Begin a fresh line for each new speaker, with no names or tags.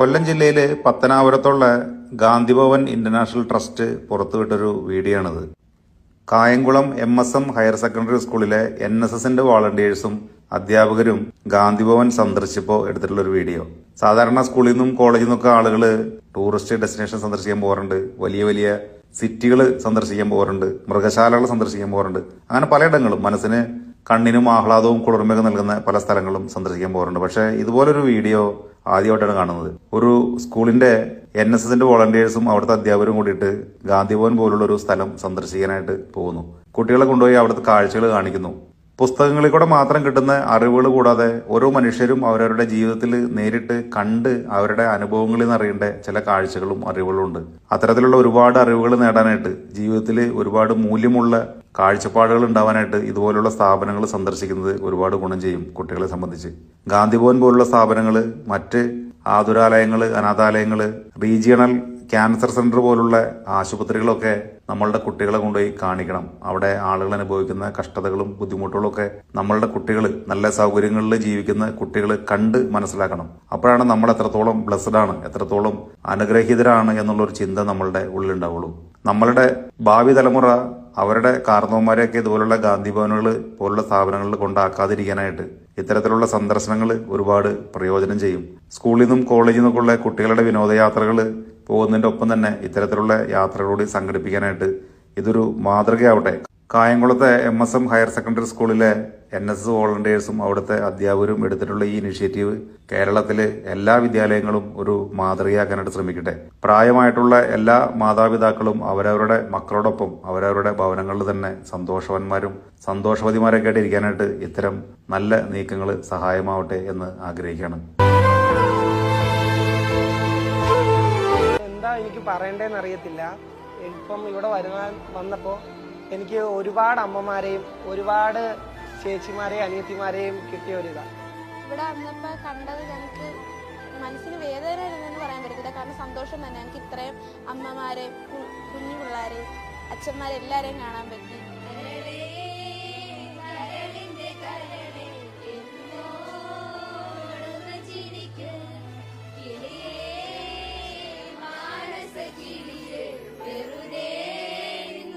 കൊല്ലം ജില്ലയിലെ പത്തനാപുരത്തുള്ള Gandhi Bhavan international trust പുറത്തുവിട്ടൊരു video ആണിത്. Kayamkulam MSM higher secondary സ്കൂളിലെ NSSന്റെ വോളണ്ടിയേഴ്സും അധ്യാപകരും ഗാന്ധിഭവൻ സന്ദർശിച്ചപ്പോൾ എടുത്തിട്ടുള്ളൊരു വീഡിയോ. സാധാരണ സ്കൂളിൽ നിന്നും കോളേജിൽ നിന്നൊക്കെ ആളുകൾ ടൂറിസ്റ്റ് ഡെസ്റ്റിനേഷൻ സന്ദർശിക്കാൻ പോകാറുണ്ട്, വലിയ വലിയ സിറ്റികൾ സന്ദർശിക്കാൻ പോകാറുണ്ട്, മൃഗശാലകൾ സന്ദർശിക്കാൻ പോകാറുണ്ട്. അങ്ങനെ പലയിടങ്ങളും മനസ്സിന് കണ്ണിനും ആഹ്ലാദവും കുളിർമയൊക്കെ നൽകുന്ന പല സ്ഥലങ്ങളും സന്ദർശിക്കാൻ പോകാറുണ്ട്. പക്ഷേ ഇതുപോലൊരു വീഡിയോ ആദ്യമായിട്ടാണ് കാണുന്നത്. ഒരു സ്കൂളിന്റെ NSSന്റെ വോളണ്ടിയേഴ്സും അവിടുത്തെ അധ്യാപകരും കൂടിയിട്ട് ഗാന്ധിഭവൻ പോലുള്ള ഒരു സ്ഥലം സന്ദർശിക്കാനായിട്ട് പോകുന്നു. കുട്ടികളെ കൊണ്ടുപോയി അവിടുത്തെ കാഴ്ചകൾ കാണിക്കുന്നു. പുസ്തകങ്ങളിൽ കൂടെ മാത്രം കിട്ടുന്ന അറിവുകൾ കൂടാതെ ഓരോ മനുഷ്യരും അവരവരുടെ ജീവിതത്തിൽ നേരിട്ട് കണ്ട് അവരുടെ അനുഭവങ്ങളിൽ നിന്ന് അറിയേണ്ട ചില കാഴ്ചകളും അറിവുകളും ഉണ്ട്. അത്തരത്തിലുള്ള ഒരുപാട് അറിവുകൾ നേടാനായിട്ട്, ജീവിതത്തിൽ ഒരുപാട് മൂല്യമുള്ള കാഴ്ചപ്പാടുകൾ ഉണ്ടാവാനായിട്ട് ഇതുപോലുള്ള സ്ഥാപനങ്ങൾ സന്ദർശിക്കുന്നത് ഒരുപാട് ഗുണം ചെയ്യും കുട്ടികളെ സംബന്ധിച്ച്. ഗാന്ധിഭവൻ പോലുള്ള സ്ഥാപനങ്ങൾ, മറ്റ് ആതുരാലയങ്ങൾ, അനാഥാലയങ്ങൾ, റീജിയണൽ ക്യാൻസർ സെന്റർ പോലുള്ള ആശുപത്രികളൊക്കെ നമ്മളുടെ കുട്ടികളെ കൊണ്ടുപോയി കാണിക്കണം. അവിടെ ആളുകൾ അനുഭവിക്കുന്ന കഷ്ടതകളും ബുദ്ധിമുട്ടുകളും ഒക്കെ നമ്മളുടെ കുട്ടികൾ, നല്ല സൗകര്യങ്ങളിൽ ജീവിക്കുന്ന കുട്ടികൾ കണ്ട് മനസ്സിലാക്കണം. അപ്പോഴാണ് നമ്മൾ എത്രത്തോളം ബ്ലെസ്ഡ് ആണ്, എത്രത്തോളം അനുഗ്രഹീതരാണ് എന്നുള്ളൊരു ചിന്ത നമ്മളുടെ ഉള്ളിലുണ്ടാവുള്ളൂ. നമ്മളുടെ ഭാവി തലമുറ അവരുടെ കാരണവന്മാരെയൊക്കെ ഇതുപോലുള്ള ഗാന്ധിഭവനുകൾ പോലുള്ള സ്ഥാപനങ്ങളിൽ കൊണ്ടാക്കാതിരിക്കാനായിട്ട് ഇത്തരത്തിലുള്ള സന്ദർശനങ്ങൾ ഒരുപാട് പ്രയോജനം ചെയ്യും. സ്കൂളിൽ നിന്നും കോളേജിൽ നിന്നൊക്കെ ഉള്ള കുട്ടികളുടെ വിനോദയാത്രകൾ പോകുന്നതിന്റെ ഒപ്പം തന്നെ ഇത്തരത്തിലുള്ള യാത്രകളോട് സംഘടിപ്പിക്കാനായിട്ട് ഇതൊരു മാതൃകയാവട്ടെ. കായംകുളത്തെ MSM ഹയർ സെക്കൻഡറി സ്കൂളിലെ NSS വോളണ്ടിയേഴ്സും അവിടുത്തെ അധ്യാപകരും എടുത്തിട്ടുള്ള ഈ ഇനിഷ്യേറ്റീവ് കേരളത്തിലെ എല്ലാ വിദ്യാലയങ്ങളും ഒരു മാതൃകയാക്കാനായിട്ട് ശ്രമിക്കട്ടെ. പ്രായമായിട്ടുള്ള എല്ലാ മാതാപിതാക്കളും അവരവരുടെ മക്കളോടൊപ്പം അവരവരുടെ ഭവനങ്ങളിൽ തന്നെ സന്തോഷവാന്മാരും സന്തോഷവതിമാരൊക്കെ ആയിട്ട് ഇരിക്കാനായിട്ട് ഇത്തരം നല്ല നീക്കങ്ങൾ സഹായമാവട്ടെ എന്ന് ആഗ്രഹിക്കുകയാണ്.
എന്താ എനിക്ക് പറയണ്ടേന്ന് അറിയത്തില്ല. ഇപ്പം ഇവിടെ വന്നപ്പോൾ എനിക്ക് ഒരുപാട് അമ്മമാരെയും ഒരുപാട് ചേച്ചിമാരെയും അനിയത്തിമാരെയും കിട്ടിയ ഒരു ഇതാണ്.
ഇവിടെ വന്നപ്പോൾ കണ്ടത് ഞങ്ങൾക്ക് മനസ്സിന് വേദന എന്ന് പറയാൻ പറ്റത്തില്ല. കാരണം സന്തോഷം തന്നെ. ഞങ്ങൾക്ക് ഇത്രയും അമ്മമാരെയും കുഞ്ഞു പിള്ളേരെയും അച്ഛന്മാരെയും എല്ലാവരെയും കാണാൻ പറ്റി.